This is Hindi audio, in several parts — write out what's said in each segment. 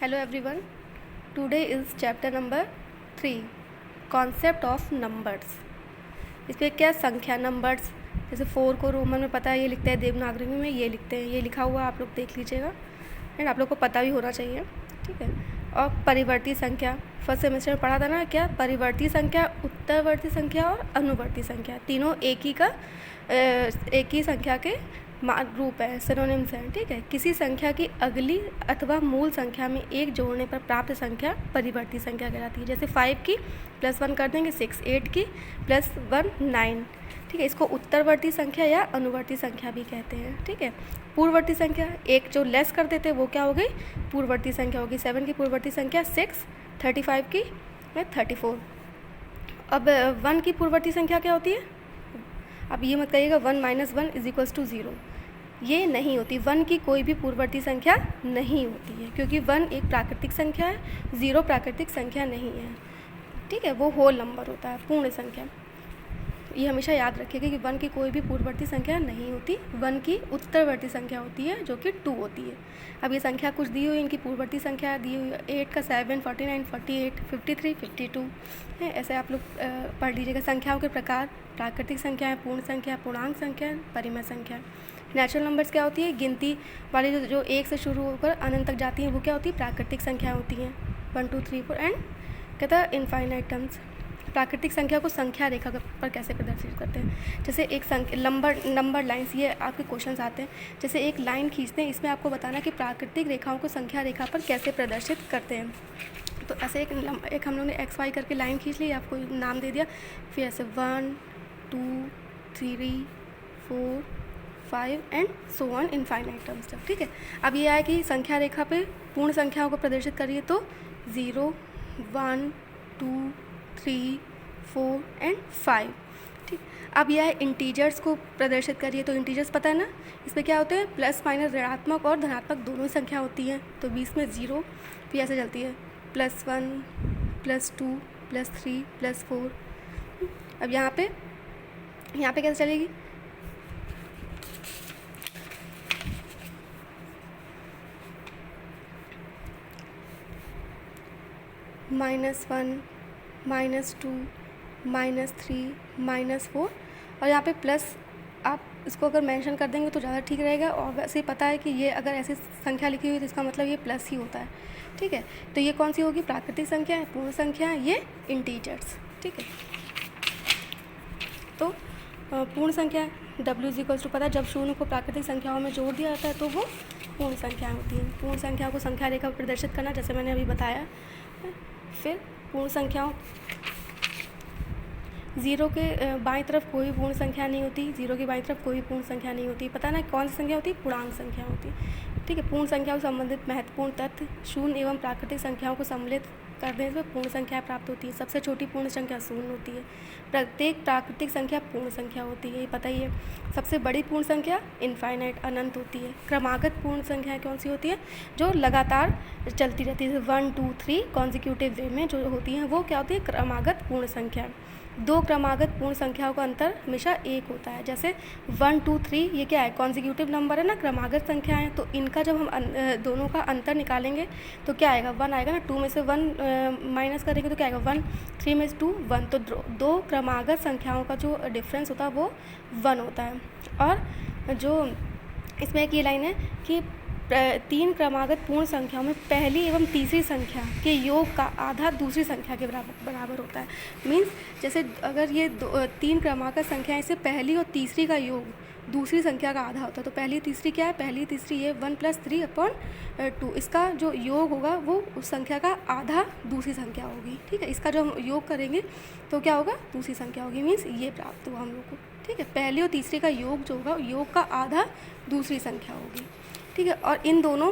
Hello everyone. Today is chapter number 3 concept of numbers. इस पर क्या संख्या नंबर्स, जैसे 4 को रोमन में पता है ये लिखते हैं, देवनागरी में ये लिखते हैं, ये लिखा हुआ आप लोग देख लीजिएगा एंड आप लोग को पता भी होना चाहिए, ठीक है। और परिवर्ती संख्या फर्स्ट सेमेस्टर में पढ़ा था ना, क्या परिवर्ती संख्या, उत्तरवर्ती संख्या और अनुवर्ती संख्या, तीनों एक ही संख्या के रूप है, सिनोनिम्स हैं, ठीक है। किसी संख्या की अगली अथवा मूल संख्या में एक जोड़ने पर प्राप्त संख्या परिवर्ती संख्या कहलाती है। जैसे 5 की +1 कर देंगे 6, 8 की +1 9, ठीक है। इसको उत्तरवर्ती संख्या या अनुवर्ती संख्या भी कहते हैं, ठीक है। पूर्ववर्ती संख्या, एक जो लेस कर देते हैं वो क्या हो गई, पूर्ववर्ती संख्या होगी। 7 की पूर्ववर्ती संख्या 6, 35 की 34। अब 1 की पूर्ववर्ती संख्या क्या होती है, अब ये मत कहिएगा 1 - 1 = 0, ये नहीं होती। 1 की कोई भी पूर्ववर्ती संख्या नहीं होती है, क्योंकि 1 एक प्राकृतिक संख्या है, 0 प्राकृतिक संख्या नहीं है, ठीक है। वो होल नंबर होता है, पूर्ण संख्या। ये हमेशा याद रखिएगा कि 1 की कोई भी पूर्ववर्ती संख्या नहीं होती, 1 की उत्तरवर्ती संख्या होती है जो कि 2 होती है। अब ये संख्या कुछ दी हुई, इनकी पूर्ववर्ती संख्या दी हुई है, 8 का 7, 49, 48, 53, 52 है, ऐसे आप लोग पढ़ लीजिएगा। संख्याओं के प्रकार, प्राकृतिक संख्या है, पूर्ण संख्या, पूर्णांक संख्या, परिमेय संख्या। नेचुरल नंबर्स क्या होती है, गिनती वाली जो 1 से शुरू होकर अनंत तक जाती हैं वो क्या होती है, प्राकृतिक संख्या होती हैं। 1 2 3 4 एंड कहता है इनफाइनाइट टर्म्स। प्राकृतिक संख्या को संख्या रेखा पर कैसे प्रदर्शित करते हैं, जैसे एक नंबर लाइन्स, ये आपके क्वेश्चंस आते हैं। जैसे एक लाइन खींचते हैं, इसमें आपको बताना कि प्राकृतिक रेखाओं को संख्या रेखा पर कैसे प्रदर्शित करते हैं। तो ऐसे एक हम लोग ने XY करके लाइन खींच ली, आपको नाम दे दिया, फिर ऐसे 1 2 3 4 5 and so on infinite terms तक, ठीक है। अब ये आए कि संख्या रेखा पे पूर्ण संख्याओं को प्रदर्शित करिए, तो 0 1 2 3 4 एंड 5, ठीक। अब यह है इंटीजर्स को प्रदर्शित करिए, तो इंटीजर्स पता है ना, इसमें क्या होते हैं, प्लस माइनस ऋणात्मक और धनात्मक दोनों संख्या होती हैं। तो बीच में 0 फिर ऐसे चलती है, +1 +2 +3 +4। अब यहाँ पे कैसे चलेगी, -1 -2 -3 -4, और यहाँ पे प्लस आप इसको अगर मेंशन कर देंगे तो ज़्यादा ठीक रहेगा। और वैसे ही पता है कि ये अगर ऐसी संख्या लिखी हुई तो इसका मतलब ये प्लस ही होता है, ठीक है। तो ये कौन सी होगी, प्राकृतिक संख्या है, पूर्ण संख्या है, ये इंटीजर्स, ठीक है। तो पूर्ण संख्या W = पता है, जब शून्य को प्राकृतिक संख्याओं में जोड़ दिया जाता है तो वो पूर्ण संख्या होती है। पूर्ण संख्या को संख्या रेखा पर प्रदर्शित करना, जैसे मैंने अभी बताया। फिर पूर्ण संख्याओं, 0 के बाईं तरफ कोई पूर्ण संख्या नहीं होती, 0 की बाईं तरफ कोई पूर्ण संख्या नहीं होती। पता ना कौन सी संख्या होती है, पूर्णांक संख्या होती है, ठीक है। पूर्ण संख्याओं से संबंधित महत्वपूर्ण तथ्य, शून्य एवं प्राकृतिक संख्याओं को सम्मिलित कर देने से पूर्ण संख्या प्राप्त होती है। सबसे छोटी पूर्ण संख्या 0 होती है। प्रत्येक प्राकृतिक संख्या पूर्ण संख्या होती है, ये पता ही है। सबसे बड़ी पूर्ण संख्या इनफाइनाइट अनंत होती है। क्रमागत पूर्ण संख्या कौन सी होती है, जो लगातार चलती रहती है, 1 2 3 कॉन्जिक्यूटिव वे में जो होती हैं वो क्या होती है, क्रमागत पूर्ण संख्या। 2 क्रमागत पूर्ण संख्याओं का अंतर हमेशा 1 होता है। जैसे 1 2 3 ये क्या है, कॉन्जिक्यूटिव नंबर है ना, क्रमागत संख्या है, तो इनका जब हम दोनों का अंतर निकालेंगे तो क्या आएगा, 1 आएगा ना। 2 में से 1 माइनस करेंगे तो क्या आएगा, 1, 3 में से 2 1, तो 2 क्रमागत संख्याओं का जो डिफरेंस होता है वो 1 होता है। और जो इसमें एक ये लाइन है कि 3 क्रमागत पूर्ण संख्याओं में पहली एवं तीसरी संख्या के योग का आधा दूसरी संख्या के बराबर होता है। मीन्स जैसे अगर ये 3 क्रमागत संख्याएं से पहली और तीसरी का योग दूसरी संख्या का आधा होता है, तो पहली तीसरी क्या है, पहली तीसरी ये 1 + 3/2, इसका जो योग होगा वो उस संख्या का आधा दूसरी संख्या होगी, ठीक है। इसका जो हम योग करेंगे तो क्या होगा, दूसरी संख्या होगी, मीन्स ये प्राप्त हुआ हम लोग को, ठीक है। पहली और तीसरी का योग जो होगा, योग का आधा दूसरी संख्या होगी, ठीक है। और इन दोनों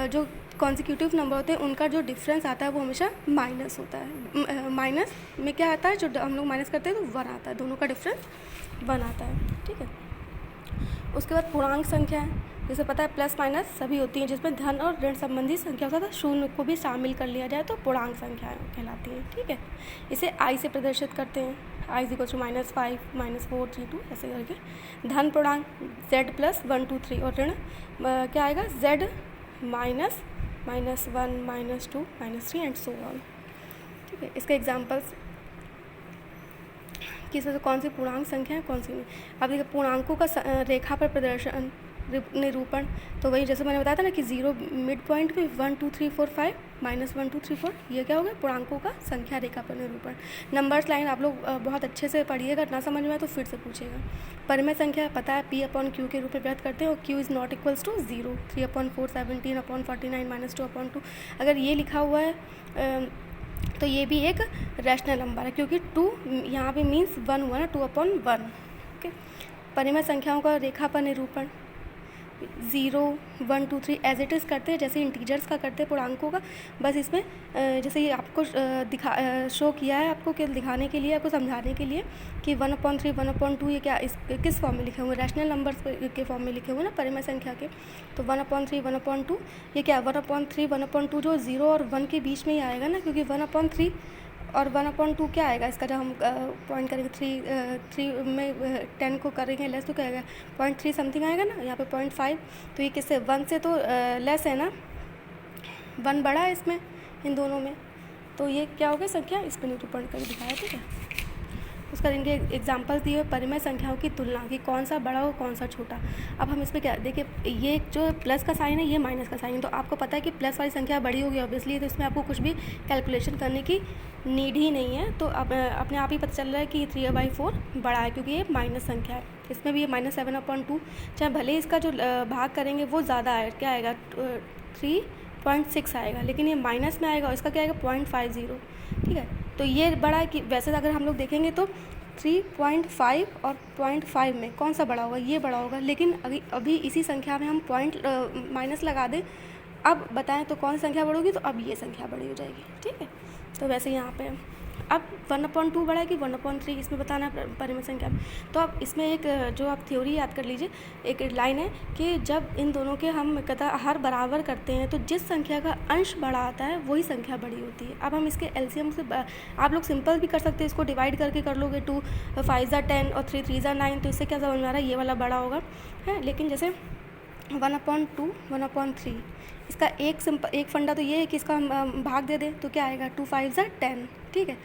जो कॉन्जिक्यूटिव नंबर होते हैं उनका जो डिफरेंस आता है वो हमेशा माइनस होता है। माइनस में क्या आता है, जो हम लोग माइनस करते हैं तो 1 आता है, दोनों का डिफरेंस 1 आता है, ठीक है। उसके बाद पूर्णांक संख्या है, जैसे पता है प्लस माइनस सभी होती हैं, जिसमें धन और ऋण संबंधी संख्या होता है, शून्य को भी शामिल कर लिया जाए तो पूर्णांक संख्याएँ कहलाती हैं, ठीक है। इसे I से प्रदर्शित करते हैं, I = -5 -4 3 2 ऐसे करके। धन पूर्णांक Z + 1 2 3, और ऋण क्या आएगा, Z - -1 -2 -3 एंड सो ऑन। ठीक है, इसके एग्जांपल्स कि इसमें से कौन सी पूर्णांक संख्या है, कौन सी नहीं। अब देखिए पूर्णांकों का रेखा पर प्रदर्शन निरूपण, तो वही जैसे मैंने बताया था ना कि 0 मिड पॉइंट पे 1 2 3 4 5 -1 2 3 4, ये क्या हो गया पूर्णांकों का संख्या रेखा पर निरूपण। नंबर्स लाइन आप लोग बहुत अच्छे से पढ़िएगा, ना समझ में आए तो फिर से पूछेगा। परिमेय संख्या पता है P/Q के रूप में व्यक्त करते हैं और Q is not equals to 0, 3/4 17/49 -2/2। अगर ये लिखा हुआ है तो ये भी एक रैशनल नंबर है, क्योंकि 2 यहाँ पे मीन्स 1 हुआ ना, 2/1। ओके, परिमेय संख्याओं का रेखा पर निरूपण 0 1 2 3 एज इट इज़ करते हैं जैसे इंटीजर्स का करते हैं पूर्णांकों का। बस इसमें जैसे ये आपको शो किया है, आपको दिखाने के लिए, आपको समझाने के लिए कि 1/3 1/2 ये क्या इस किस फॉर्म में लिखे हुए, रैशनल नंबर्स के फॉर्म में लिखे हुए ना परिमेय संख्या के। तो 1/3 1/2 ये क्या 1/3 1/2 जो 0 और 1 के बीच में ही आएगा ना, क्योंकि 1/3 और 1/2 क्या आएगा इसका, जब हम पॉइंट करेंगे 3 में 10 को करेंगे लेस तो क्या आएगा 0.3 समथिंग आएगा ना, यहाँ पे 0.5। तो ये किससे 1 से तो लेस है ना, 1 बड़ा है इसमें इन दोनों में, तो ये क्या हो गया संख्या इस पर निरूपण कर दिखाया। ठीक है, उसका इनके एग्जाम्पल्स दिए हुए परिमेय संख्याओं की तुलना की कौन सा बड़ा हो कौन सा छोटा। अब हम इसमें क्या देखिए, ये जो प्लस का साइन है ये माइनस का साइन है, तो आपको पता है कि प्लस वाली संख्या बड़ी होगी ऑब्वियसली, तो इसमें आपको कुछ भी कैलकुलेशन करने की नीड ही नहीं है। तो अब अपने आप ही पता चल रहा है कि 3/4 बड़ा है, क्योंकि ये माइनस संख्या है। इसमें भी ये -7/2, चाहे भले इसका जो भाग करेंगे वो ज़्यादा है, क्या आएगा 3.6 आएगा, लेकिन ये माइनस में आएगा और इसका क्या आएगा 0.50। ठीक है, तो ये बड़ा है कि वैसे अगर हम लोग देखेंगे तो 3.5 और 0.5 में कौन सा बड़ा होगा, ये बड़ा होगा, लेकिन अभी इसी संख्या में हम पॉइंट माइनस लगा दें, अब बताएं तो कौन सी संख्या बढ़ोगी, तो अब ये संख्या बड़ी हो जाएगी। ठीक है, तो वैसे यहाँ पे अब 1/2 बड़ा है कि 1/3 इसमें बताना है परिमेय संख्या में। तो अब इसमें एक जो आप थ्योरी याद कर लीजिए, एक लाइन है कि जब इन दोनों के हम हर बराबर करते हैं तो जिस संख्या का अंश बड़ा आता है वही संख्या बड़ी होती है। अब हम इसके एलसीएम से आप लोग सिंपल भी कर सकते हैं, इसको डिवाइड करके कर लोगे, 2 5 ज़ा 10 और 3 3 ज़ा 9, तो इससे क्या समझ में आ रहा है ये वाला बड़ा होगा है। लेकिन जैसे 1/2 1/3 इसका एक फंडा तो ये है कि इसका हम भाग दे दें तो क्या आएगा 2 5 ज़ा 10। ठीक है,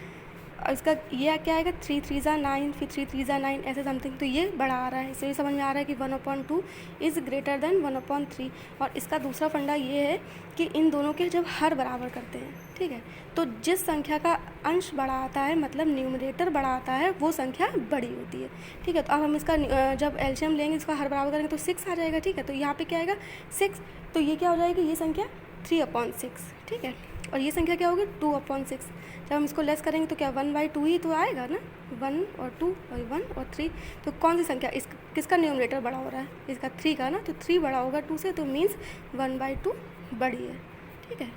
और इसका ये क्या आएगा 3 3 ज़ा 9, फिर 3 3 ज़ा 9 ऐसे समथिंग, तो ये बड़ा आ रहा है। इससे समझ में आ रहा है कि 1/2 इज़ ग्रेटर देन 1/3। और इसका दूसरा फंडा ये है कि इन दोनों के जब हर बराबर करते हैं, ठीक है, तो जिस संख्या का अंश बड़ा आता है मतलब न्यूमरेटर बड़ा आता है वो संख्या बड़ी होती है। ठीक है, तो अब हम इसका जब एलसीएम लेंगे इसका हर बराबर करेंगे तो 6 आ जाएगा। ठीक है, तो यहाँ पे क्या आएगा 6, तो ये क्या हो जाएगी ये संख्या 3/6। ठीक है, और ये संख्या क्या होगी 2/6। जब हम इसको लेस करेंगे तो क्या 1/2 ही तो आएगा ना, 1 और 2 और 1 और 3, तो कौन सी संख्या किसका न्यूमरेटर बड़ा हो रहा है, इसका 3 का ना, तो 3 बड़ा होगा 2 से, तो मीन्स 1/2 बड़ी है। ठीक है,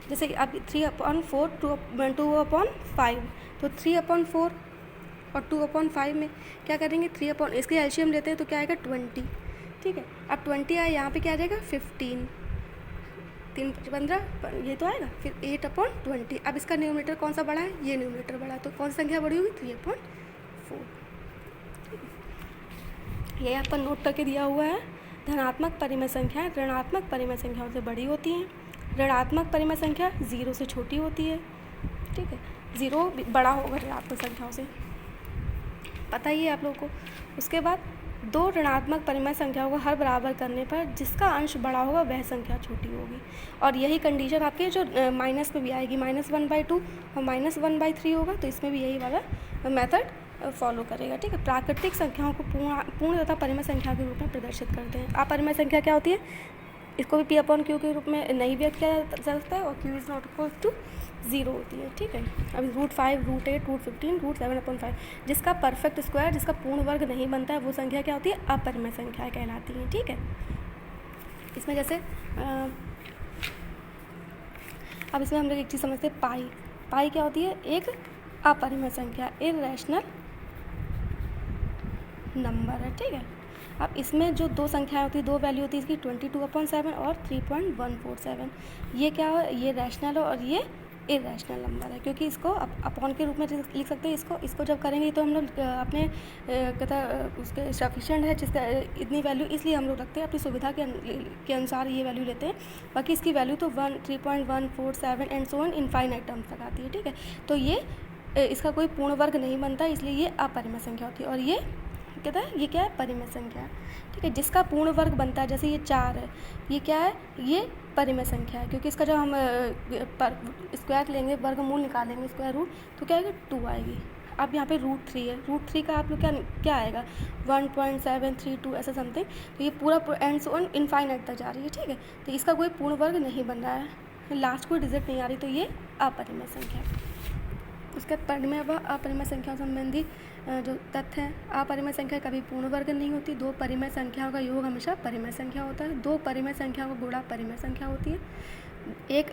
जैसे कि अब 3/4 2/5, तो 3/4 और 2/5 में क्या करेंगे इसके एलसीएम लेते हैं तो क्या आएगा 20। ठीक है, अब 20 आए, यहाँ पे क्या आ जाएगा 15, 3 15 ये तो आएगा, फिर 8/20। अब इसका न्यूमरेटर कौन सा बड़ा है, ये न्यूमरेटर बड़ा है, तो कौन सी संख्या बड़ी होगी 3/4। ये यहाँ पर नोट करके दिया हुआ है, धनात्मक परिमेय संख्या ऋणात्मक परिमेय संख्याओं से बड़ी होती हैं, ऋणात्मक परिमेय संख्या 0 से छोटी होती है। ठीक है, 0 बड़ा होगा ऋणात्मक संख्याओं से, पता ही है आप लोगों को। उसके बाद 2 ऋणात्मक परिमेय संख्याओं को हर बराबर करने पर जिसका अंश बड़ा होगा वह संख्या छोटी होगी। और यही कंडीशन आपके जो माइनस में भी आएगी, -1/2 और -1/3 होगा, तो इसमें भी यही वाला मेथड फॉलो करेगा। ठीक है, प्राकृतिक संख्याओं को पूर्ण तथा परिमेय संख्या के रूप में प्रदर्शित करते हैं। अपरिमेय संख्या क्या होती है, इसको भी P/Q के रूप में नहीं व्यक्त किया जा सकता है, और Q is not equal to 0 होती है। ठीक है, अब √5 √8 √15 √7/5 जिसका परफेक्ट स्क्वायर, जिसका पूर्ण वर्ग नहीं बनता है वो संख्या क्या होती है, अपरिमेय संख्या कहलाती है। ठीक है, इसमें जैसे अब इसमें हम लोग एक चीज़ समझते हैं, पाई क्या होती है, एक अपरिमेय संख्या, इररेशनल नंबर है। ठीक है, अब इसमें जो 2 संख्याएं होती है, 2 वैल्यू होती है इसकी 22/7 और 3.147, ये क्या है, ये रैशनल है और ये इरेशनल नंबर है, क्योंकि इसको अपॉन के रूप में लिख सकते हैं। इसको जब करेंगे तो हम लोग अपने उसके सफिशिएंट है जिसका इतनी वैल्यू, इसलिए हम लोग रखते हैं, अपनी सुविधा के अनुसार ये वैल्यू लेते हैं। बाकी इसकी वैल्यू तो 1, 3.147 and so on infinite terms तक आती है, ठीक है। तो ये इसका कोई पूर्ण वर्ग नहीं बनता, इसलिए ये अपरिमेय संख्या होती है। और ये कहता है ये क्या है, परिमेय संख्या है, ठीक है। जिसका पूर्ण वर्ग बनता है, जैसे ये 4 है, ये क्या है, ये परिमेय संख्या है, क्योंकि इसका जब हम स्क्वायर लेंगे, वर्गमूल निकालेंगे, स्क्वायर रूट, तो क्या आएगा, 2 आएगी। अब यहाँ पे √3 है, √3 का आप लोग क्या आएगा, 1.732 ऐसा समथिंग। तो ये पूरा एंड ऑन इनफाइनाइट तक जा रही है, ठीक है। तो इसका कोई पूर्ण वर्ग नहीं बन रहा है, लास्ट कोई डिजिट नहीं आ रही, तो ये अपरिमेय संख्या है। उसके बाद परिमेय व अपरिमेय संख्या संबंधी जो तथ्य है, अपरिमेय संख्या कभी पूर्ण वर्ग नहीं होती। 2 परिमेय संख्याओं का योग हमेशा परिमेय संख्या होता है। 2 परिमेय संख्याओं का गुणा परिमेय संख्या होती है। 1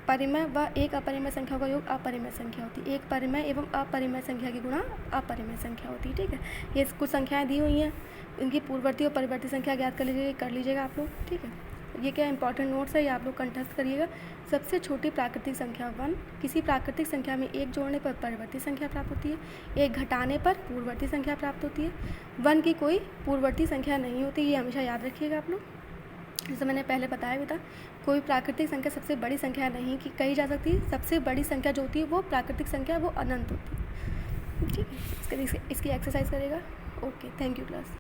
परिमेय व 1 अपरिमेय संख्या का योग अपरिमेय संख्या होती है। 1 परिमेय एवं अपरिमेय संख्या की गुणा अपरिमेय संख्या होती है, ठीक है। ये कुछ संख्याएं दी हुई हैं, इनकी पूर्ववर्ती और परिवर्ती संख्या ज्ञात कर लीजिएगा आप लोग, ठीक है। ये क्या इंपॉर्टेंट नोट्स है, ये आप लोग कंठस्थ करिएगा। सबसे छोटी प्राकृतिक संख्या 1, किसी प्राकृतिक संख्या में 1 जोड़ने पर परिवर्ती संख्या प्राप्त होती है, 1 घटाने पर पूर्ववर्ती संख्या प्राप्त होती है। 1 की कोई पूर्ववर्ती संख्या नहीं होती, ये हमेशा याद रखिएगा आप लोग। जैसे मैंने पहले बताया भी था, कोई प्राकृतिक संख्या सबसे बड़ी संख्या नहीं कि कही जा सकती। सबसे बड़ी संख्या जो होती है वो प्राकृतिक संख्या, वो अनंत होती है, ठीक है। इसकी एक्सरसाइज करेगा। Okay, thank you class.